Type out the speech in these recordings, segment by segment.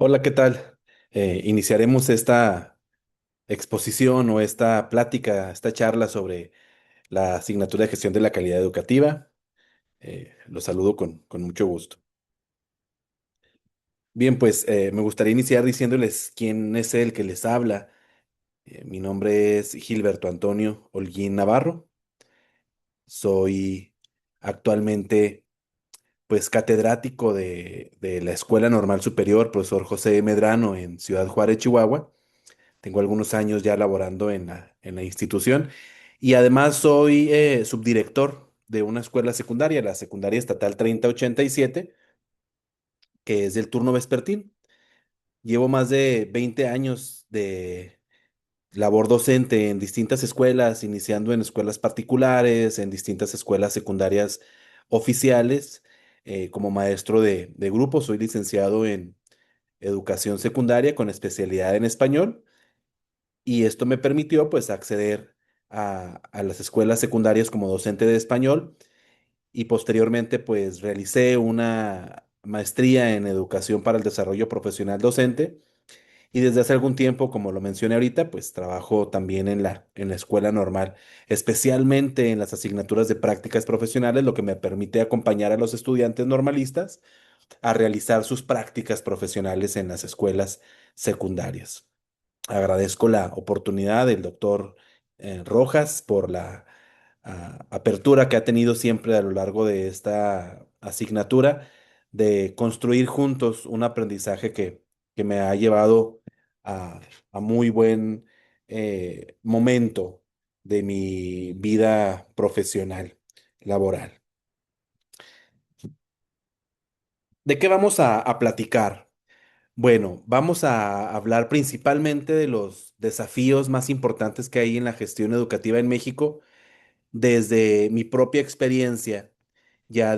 Hola, ¿qué tal? Iniciaremos esta exposición o esta plática, esta charla sobre la asignatura de gestión de la calidad educativa. Los saludo con mucho gusto. Bien, pues me gustaría iniciar diciéndoles quién es el que les habla. Mi nombre es Gilberto Antonio Holguín Navarro. Soy actualmente pues catedrático de la Escuela Normal Superior, profesor José Medrano en Ciudad Juárez, Chihuahua. Tengo algunos años ya laborando en la institución y además soy subdirector de una escuela secundaria, la secundaria estatal 3087, que es del turno vespertino. Llevo más de 20 años de labor docente en distintas escuelas, iniciando en escuelas particulares, en distintas escuelas secundarias oficiales, como maestro de grupo. Soy licenciado en educación secundaria con especialidad en español. Y esto me permitió pues acceder a las escuelas secundarias como docente de español y posteriormente pues realicé una maestría en educación para el desarrollo profesional docente y desde hace algún tiempo, como lo mencioné ahorita, pues trabajo también en la escuela normal, especialmente en las asignaturas de prácticas profesionales, lo que me permite acompañar a los estudiantes normalistas a realizar sus prácticas profesionales en las escuelas secundarias. Agradezco la oportunidad del doctor Rojas por la apertura que ha tenido siempre a lo largo de esta asignatura de construir juntos un aprendizaje que me ha llevado a, a muy buen momento de mi vida profesional, laboral. ¿De qué vamos a platicar? Bueno, vamos a hablar principalmente de los desafíos más importantes que hay en la gestión educativa en México desde mi propia experiencia, ya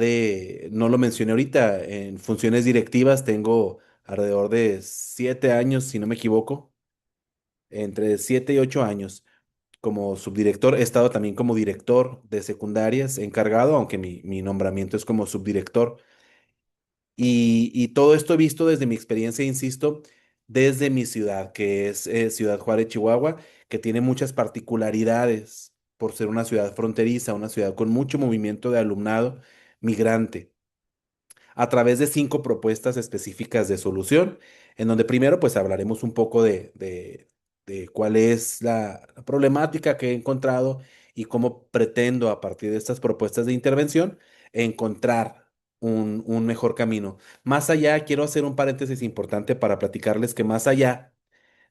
no lo mencioné ahorita, en funciones directivas tengo alrededor de 7 años, si no me equivoco, entre 7 y 8 años como subdirector. He estado también como director de secundarias encargado, aunque mi nombramiento es como subdirector. Y todo esto he visto desde mi experiencia, insisto, desde mi ciudad, que es Ciudad Juárez, Chihuahua, que tiene muchas particularidades por ser una ciudad fronteriza, una ciudad con mucho movimiento de alumnado migrante, a través de 5 propuestas específicas de solución, en donde primero pues hablaremos un poco de cuál es la problemática que he encontrado y cómo pretendo a partir de estas propuestas de intervención encontrar un mejor camino. Más allá, quiero hacer un paréntesis importante para platicarles que más allá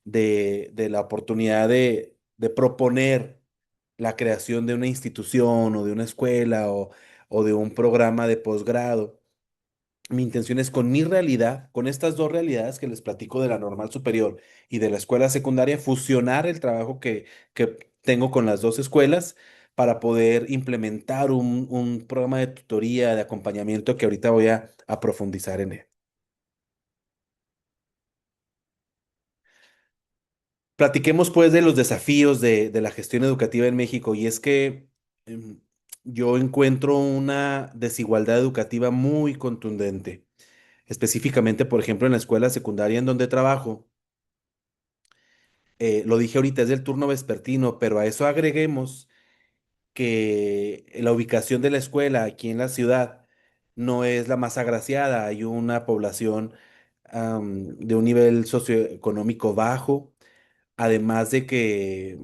de la oportunidad de proponer la creación de una institución o de una escuela o de un programa de posgrado, mi intención es con mi realidad, con estas dos realidades que les platico de la normal superior y de la escuela secundaria, fusionar el trabajo que tengo con las dos escuelas para poder implementar un programa de tutoría, de acompañamiento que ahorita voy a profundizar en él. Platiquemos pues de los desafíos de la gestión educativa en México y es que em, yo encuentro una desigualdad educativa muy contundente, específicamente, por ejemplo, en la escuela secundaria en donde trabajo. Lo dije ahorita, es del turno vespertino, pero a eso agreguemos que la ubicación de la escuela aquí en la ciudad no es la más agraciada. Hay una población de un nivel socioeconómico bajo, además de que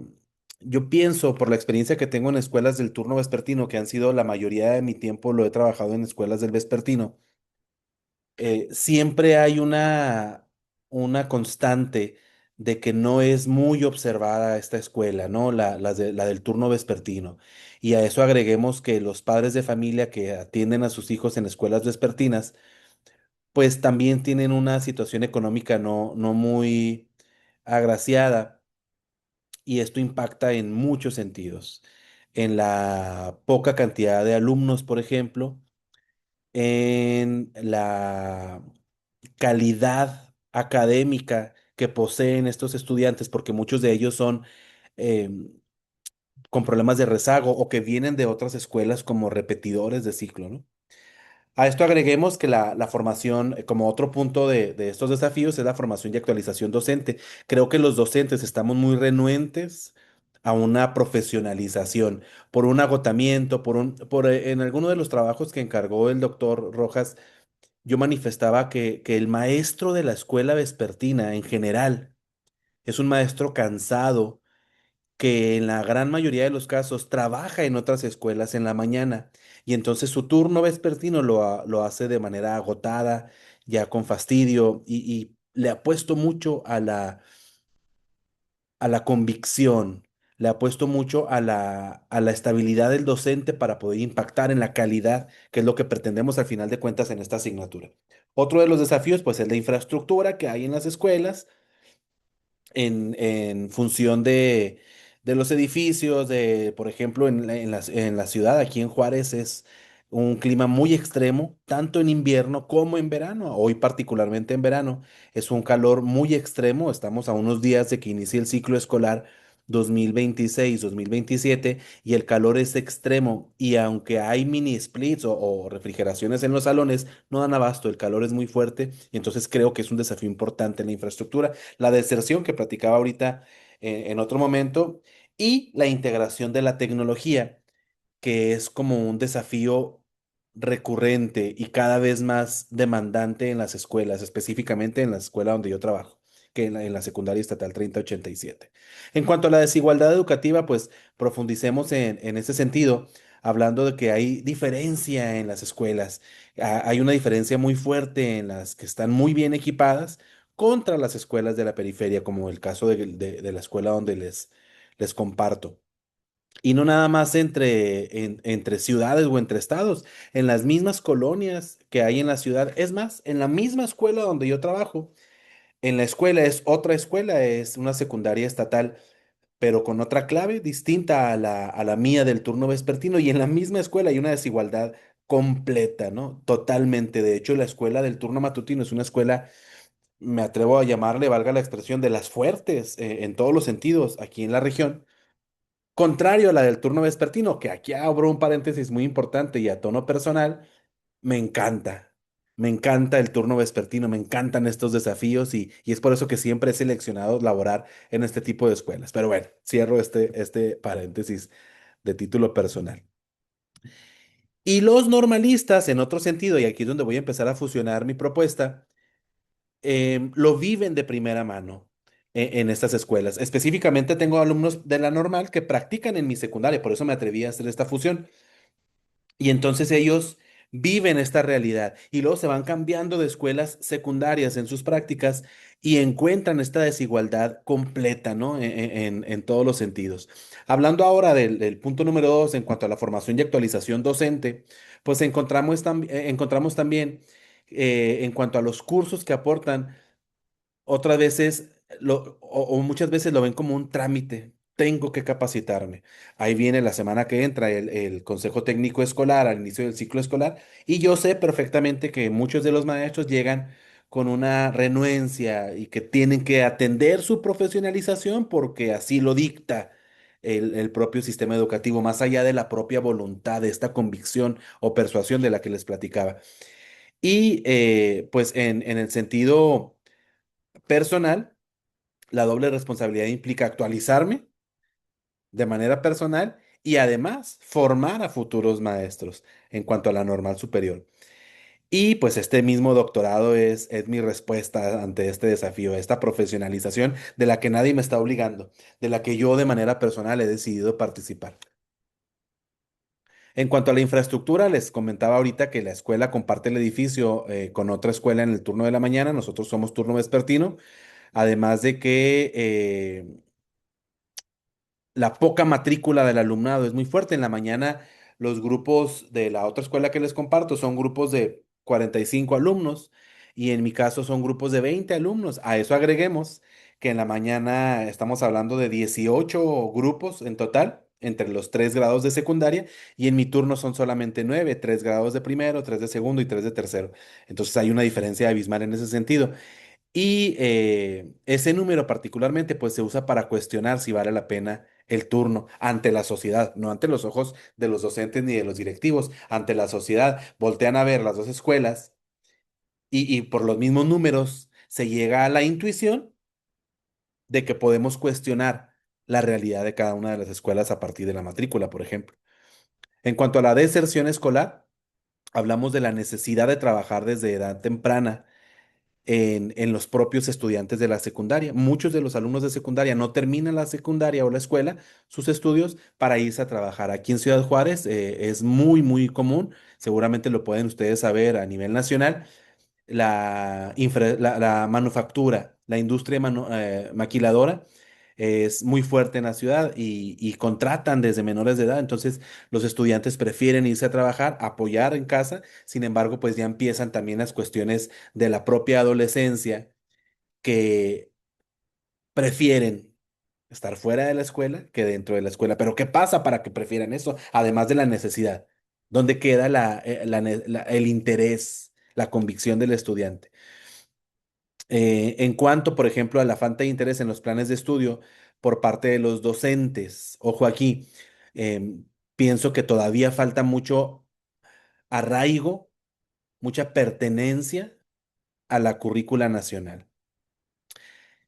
yo pienso, por la experiencia que tengo en escuelas del turno vespertino, que han sido la mayoría de mi tiempo lo he trabajado en escuelas del vespertino, siempre hay una constante de que no es muy observada esta escuela, ¿no? La del turno vespertino. Y a eso agreguemos que los padres de familia que atienden a sus hijos en escuelas vespertinas, pues también tienen una situación económica no muy agraciada y esto impacta en muchos sentidos. En la poca cantidad de alumnos, por ejemplo, en la calidad académica que poseen estos estudiantes, porque muchos de ellos son em, con problemas de rezago o que vienen de otras escuelas como repetidores de ciclo, ¿no? A esto agreguemos que la formación, como otro punto de estos desafíos, es la formación y actualización docente. Creo que los docentes estamos muy renuentes a una profesionalización por un agotamiento, en alguno de los trabajos que encargó el doctor Rojas, yo manifestaba que el maestro de la escuela vespertina en general es un maestro cansado que en la gran mayoría de los casos trabaja en otras escuelas en la mañana y entonces su turno vespertino lo hace de manera agotada, ya con fastidio y le apuesto mucho a la convicción, le apuesto mucho a la estabilidad del docente para poder impactar en la calidad, que es lo que pretendemos al final de cuentas en esta asignatura. Otro de los desafíos, pues, es la infraestructura que hay en las escuelas en función de los edificios, por ejemplo, en la ciudad, aquí en Juárez, es un clima muy extremo, tanto en invierno como en verano. Hoy particularmente en verano, es un calor muy extremo. Estamos a unos días de que inicie el ciclo escolar 2026-2027 y el calor es extremo. Y aunque hay mini splits o refrigeraciones en los salones, no dan abasto, el calor es muy fuerte y entonces creo que es un desafío importante en la infraestructura, la deserción que platicaba ahorita en otro momento y la integración de la tecnología, que es como un desafío recurrente y cada vez más demandante en las escuelas, específicamente en la escuela donde yo trabajo, que en la secundaria estatal 3087. En cuanto a la desigualdad educativa, pues profundicemos en ese sentido, hablando de que hay diferencia en las escuelas. Hay una diferencia muy fuerte en las que están muy bien equipadas contra las escuelas de la periferia, como el caso de la escuela donde les comparto. Y no nada más entre ciudades o entre estados, en las mismas colonias que hay en la ciudad. Es más, en la misma escuela donde yo trabajo, en la escuela es otra escuela, es una secundaria estatal, pero con otra clave distinta a la mía del turno vespertino. Y en la misma escuela hay una desigualdad completa, ¿no? Totalmente. De hecho, la escuela del turno matutino es una escuela, me atrevo a llamarle, valga la expresión, de las fuertes en todos los sentidos aquí en la región. Contrario a la del turno vespertino, que aquí abro un paréntesis muy importante y a tono personal, me encanta. Me encanta el turno vespertino, me encantan estos desafíos y es por eso que siempre he seleccionado laborar en este tipo de escuelas. Pero bueno, cierro este paréntesis de título personal. Y los normalistas, en otro sentido, y aquí es donde voy a empezar a fusionar mi propuesta, lo viven de primera mano en estas escuelas. Específicamente tengo alumnos de la normal que practican en mi secundaria, por eso me atreví a hacer esta fusión. Y entonces ellos viven esta realidad y luego se van cambiando de escuelas secundarias en sus prácticas y encuentran esta desigualdad completa, ¿no? En todos los sentidos. Hablando ahora del punto número dos en cuanto a la formación y actualización docente, pues encontramos también en cuanto a los cursos que aportan otras veces, o muchas veces lo ven como un trámite. Tengo que capacitarme. Ahí viene la semana que entra el Consejo Técnico Escolar al inicio del ciclo escolar y yo sé perfectamente que muchos de los maestros llegan con una renuencia y que tienen que atender su profesionalización porque así lo dicta el propio sistema educativo, más allá de la propia voluntad, de esta convicción o persuasión de la que les platicaba. Y pues en el sentido personal, la doble responsabilidad implica actualizarme de manera personal y además formar a futuros maestros en cuanto a la normal superior. Y pues este mismo doctorado es mi respuesta ante este desafío, esta profesionalización de la que nadie me está obligando, de la que yo de manera personal he decidido participar. En cuanto a la infraestructura, les comentaba ahorita que la escuela comparte el edificio con otra escuela en el turno de la mañana, nosotros somos turno vespertino, además de que la poca matrícula del alumnado es muy fuerte. En la mañana, los grupos de la otra escuela que les comparto son grupos de 45 alumnos y en mi caso son grupos de 20 alumnos. A eso agreguemos que en la mañana estamos hablando de 18 grupos en total entre los 3 grados de secundaria y en mi turno son solamente 9, 3 grados de primero, 3 de segundo y 3 de tercero. Entonces hay una diferencia abismal en ese sentido. Y ese número particularmente pues se usa para cuestionar si vale la pena el turno ante la sociedad, no ante los ojos de los docentes ni de los directivos, ante la sociedad. Voltean a ver las dos escuelas y por los mismos números se llega a la intuición de que podemos cuestionar la realidad de cada una de las escuelas a partir de la matrícula, por ejemplo. En cuanto a la deserción escolar, hablamos de la necesidad de trabajar desde edad temprana en los propios estudiantes de la secundaria. Muchos de los alumnos de secundaria no terminan la secundaria o la escuela, sus estudios, para irse a trabajar. Aquí en Ciudad Juárez es muy, muy común, seguramente lo pueden ustedes saber a nivel nacional, la manufactura, la industria maquiladora es muy fuerte en la ciudad y contratan desde menores de edad. Entonces, los estudiantes prefieren irse a trabajar, apoyar en casa. Sin embargo, pues ya empiezan también las cuestiones de la propia adolescencia que prefieren estar fuera de la escuela que dentro de la escuela. Pero ¿qué pasa para que prefieran eso? Además de la necesidad. ¿Dónde queda el interés, la convicción del estudiante? En cuanto, por ejemplo, a la falta de interés en los planes de estudio por parte de los docentes, ojo aquí, em, pienso que todavía falta mucho arraigo, mucha pertenencia a la currícula nacional.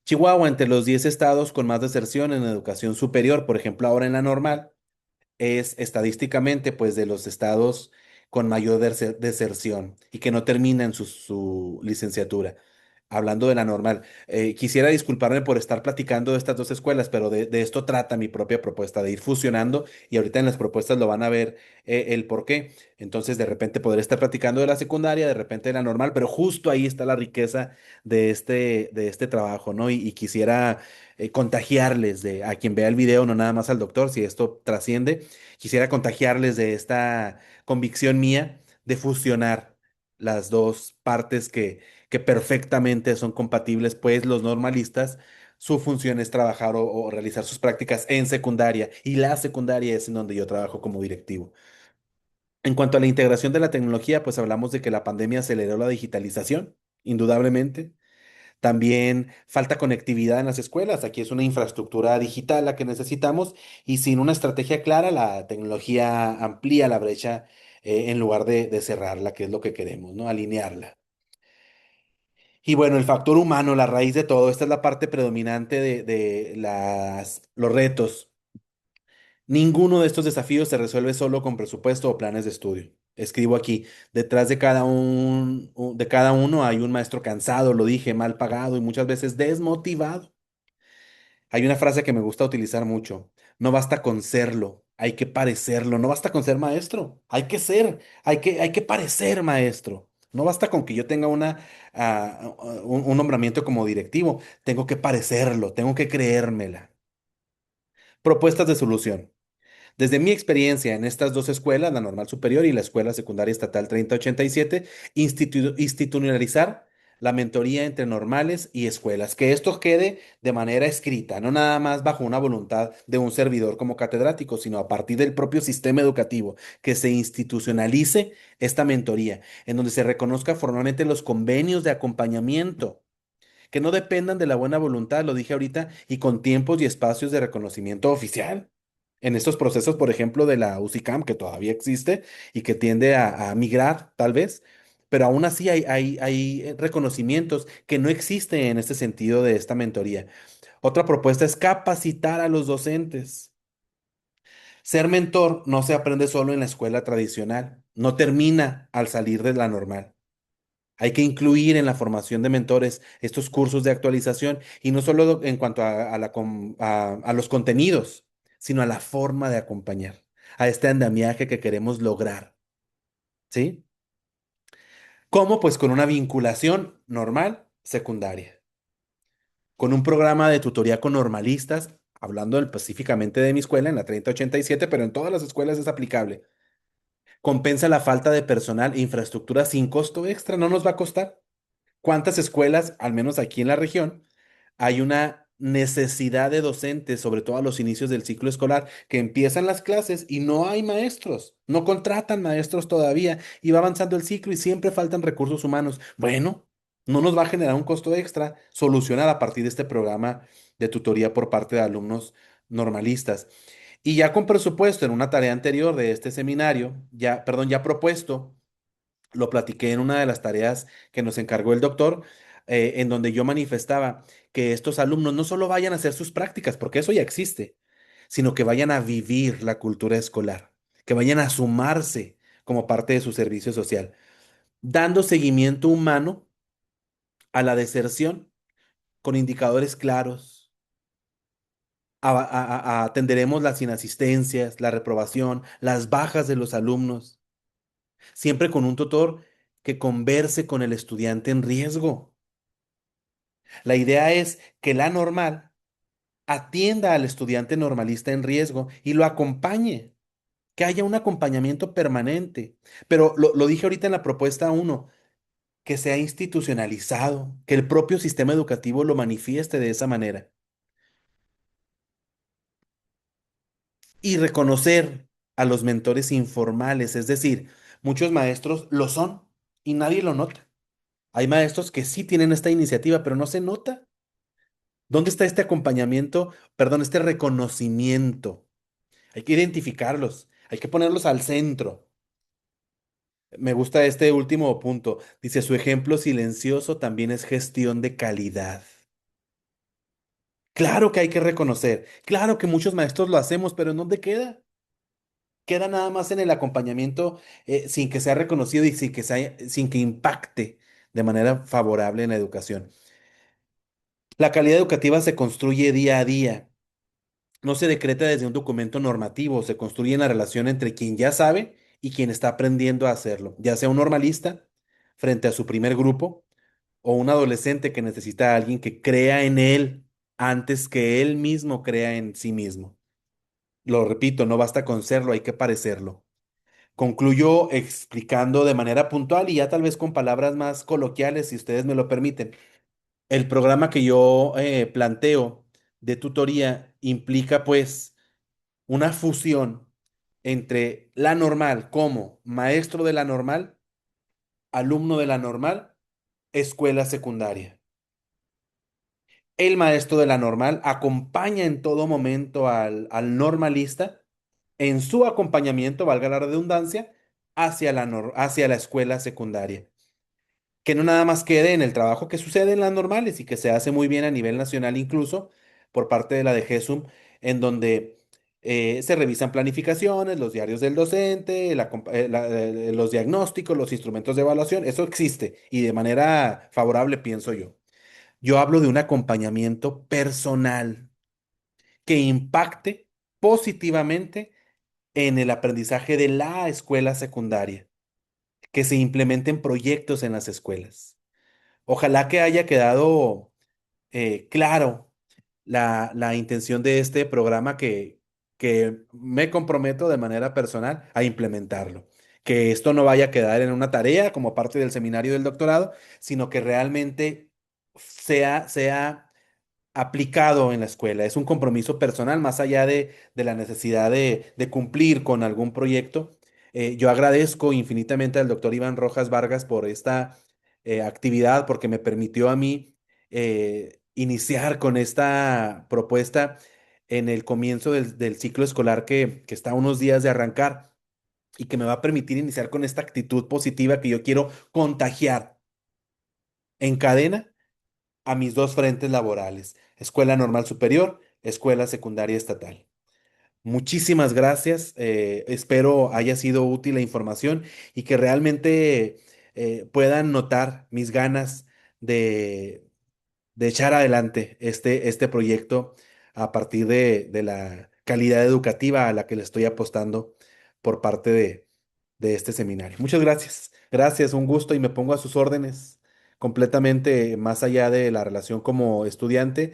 Chihuahua, entre los 10 estados con más deserción en educación superior, por ejemplo, ahora en la normal, es estadísticamente, pues, de los estados con mayor deserción y que no terminan su licenciatura. Hablando de la normal, quisiera disculparme por estar platicando de estas dos escuelas, pero de esto trata mi propia propuesta, de ir fusionando y ahorita en las propuestas lo van a ver el por qué. Entonces, de repente podré estar platicando de la secundaria, de repente de la normal, pero justo ahí está la riqueza de este trabajo, ¿no? Y quisiera contagiarles a quien vea el video, no nada más al doctor, si esto trasciende, quisiera contagiarles de esta convicción mía de fusionar las dos partes que perfectamente son compatibles, pues los normalistas, su función es trabajar o realizar sus prácticas en secundaria y la secundaria es en donde yo trabajo como directivo. En cuanto a la integración de la tecnología, pues hablamos de que la pandemia aceleró la digitalización, indudablemente. También falta conectividad en las escuelas. Aquí es una infraestructura digital la que necesitamos y sin una estrategia clara, la tecnología amplía la brecha en lugar de cerrarla, que es lo que queremos, ¿no? Alinearla. Y bueno, el factor humano, la raíz de todo, esta es la parte predominante de los retos. Ninguno de estos desafíos se resuelve solo con presupuesto o planes de estudio. Escribo aquí, detrás de cada uno hay un maestro cansado, lo dije, mal pagado y muchas veces desmotivado. Hay una frase que me gusta utilizar mucho. No basta con serlo, hay que parecerlo. No basta con ser maestro, hay que ser, hay que parecer maestro. No basta con que yo tenga un nombramiento como directivo, tengo que parecerlo, tengo que creérmela. Propuestas de solución. Desde mi experiencia en estas dos escuelas, la normal superior y la escuela secundaria estatal 3087, institucionalizar la mentoría entre normales y escuelas. Que esto quede de manera escrita, no nada más bajo una voluntad de un servidor como catedrático, sino a partir del propio sistema educativo, que se institucionalice esta mentoría, en donde se reconozca formalmente los convenios de acompañamiento que no dependan de la buena voluntad, lo dije ahorita, y con tiempos y espacios de reconocimiento oficial. En estos procesos, por ejemplo, de la UCICAM, que todavía existe y que tiende a migrar, tal vez, pero aún así hay reconocimientos que no existen en este sentido de esta mentoría. Otra propuesta es capacitar a los docentes. Ser mentor no se aprende solo en la escuela tradicional, no termina al salir de la normal. Hay que incluir en la formación de mentores estos cursos de actualización y no solo en cuanto a los contenidos, sino a la forma de acompañar, a este andamiaje que queremos lograr, ¿sí? ¿Cómo? Pues con una vinculación normal, secundaria, con un programa de tutoría con normalistas, hablando específicamente de mi escuela, en la 3087, pero en todas las escuelas es aplicable. Compensa la falta de personal e infraestructura sin costo extra, no nos va a costar. ¿Cuántas escuelas, al menos aquí en la región, hay una necesidad de docentes, sobre todo a los inicios del ciclo escolar, que empiezan las clases y no hay maestros, no contratan maestros todavía y va avanzando el ciclo y siempre faltan recursos humanos? Bueno, no nos va a generar un costo extra solucionar a partir de este programa de tutoría por parte de alumnos normalistas. Y ya con presupuesto en una tarea anterior de este seminario, ya, perdón, ya propuesto, lo platiqué en una de las tareas que nos encargó el doctor, en donde yo manifestaba que estos alumnos no solo vayan a hacer sus prácticas, porque eso ya existe, sino que vayan a vivir la cultura escolar, que vayan a sumarse como parte de su servicio social, dando seguimiento humano a la deserción con indicadores claros. Atenderemos las inasistencias, la reprobación, las bajas de los alumnos, siempre con un tutor que converse con el estudiante en riesgo. La idea es que la normal atienda al estudiante normalista en riesgo y lo acompañe, que haya un acompañamiento permanente. Pero lo dije ahorita en la propuesta uno, que sea institucionalizado, que el propio sistema educativo lo manifieste de esa manera. Y reconocer a los mentores informales, es decir, muchos maestros lo son y nadie lo nota. Hay maestros que sí tienen esta iniciativa, pero no se nota. ¿Dónde está este acompañamiento? Perdón, este reconocimiento. Hay que identificarlos, hay que ponerlos al centro. Me gusta este último punto. Dice, su ejemplo silencioso también es gestión de calidad. Claro que hay que reconocer, claro que muchos maestros lo hacemos, pero ¿en dónde queda? Queda nada más en el acompañamiento, sin que sea reconocido y sin que impacte de manera favorable en la educación. La calidad educativa se construye día a día. No se decreta desde un documento normativo, se construye en la relación entre quien ya sabe y quien está aprendiendo a hacerlo, ya sea un normalista frente a su primer grupo o un adolescente que necesita a alguien que crea en él antes que él mismo crea en sí mismo. Lo repito, no basta con serlo, hay que parecerlo. Concluyo explicando de manera puntual y ya tal vez con palabras más coloquiales, si ustedes me lo permiten. El programa que yo planteo de tutoría implica pues una fusión entre la normal como maestro de la normal, alumno de la normal, escuela secundaria. El maestro de la normal acompaña en todo momento al normalista en su acompañamiento, valga la redundancia, hacia la escuela secundaria. Que no nada más quede en el trabajo que sucede en las normales y que se hace muy bien a nivel nacional incluso por parte de la de GESUM, en donde se revisan planificaciones, los diarios del docente, los diagnósticos, los instrumentos de evaluación, eso existe y de manera favorable pienso yo. Yo hablo de un acompañamiento personal que impacte positivamente en el aprendizaje de la escuela secundaria, que se implementen proyectos en las escuelas. Ojalá que haya quedado claro la intención de este programa que me comprometo de manera personal a implementarlo. Que esto no vaya a quedar en una tarea como parte del seminario del doctorado, sino que realmente sea aplicado en la escuela. Es un compromiso personal más allá de la necesidad de cumplir con algún proyecto. Yo agradezco infinitamente al doctor Iván Rojas Vargas por esta actividad, porque me permitió a mí iniciar con esta propuesta en el comienzo del ciclo escolar que está a unos días de arrancar y que me va a permitir iniciar con esta actitud positiva que yo quiero contagiar en cadena a mis dos frentes laborales, Escuela Normal Superior, Escuela Secundaria Estatal. Muchísimas gracias. Espero haya sido útil la información y que realmente puedan notar mis ganas de, de echar adelante este proyecto a partir de la calidad educativa a la que le estoy apostando por parte de este seminario. Muchas gracias. Gracias, un gusto y me pongo a sus órdenes completamente más allá de la relación como estudiante.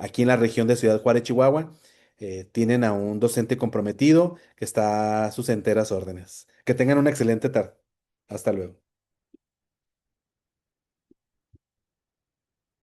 Aquí en la región de Ciudad Juárez, Chihuahua, tienen a un docente comprometido que está a sus enteras órdenes. Que tengan una excelente tarde. Hasta luego.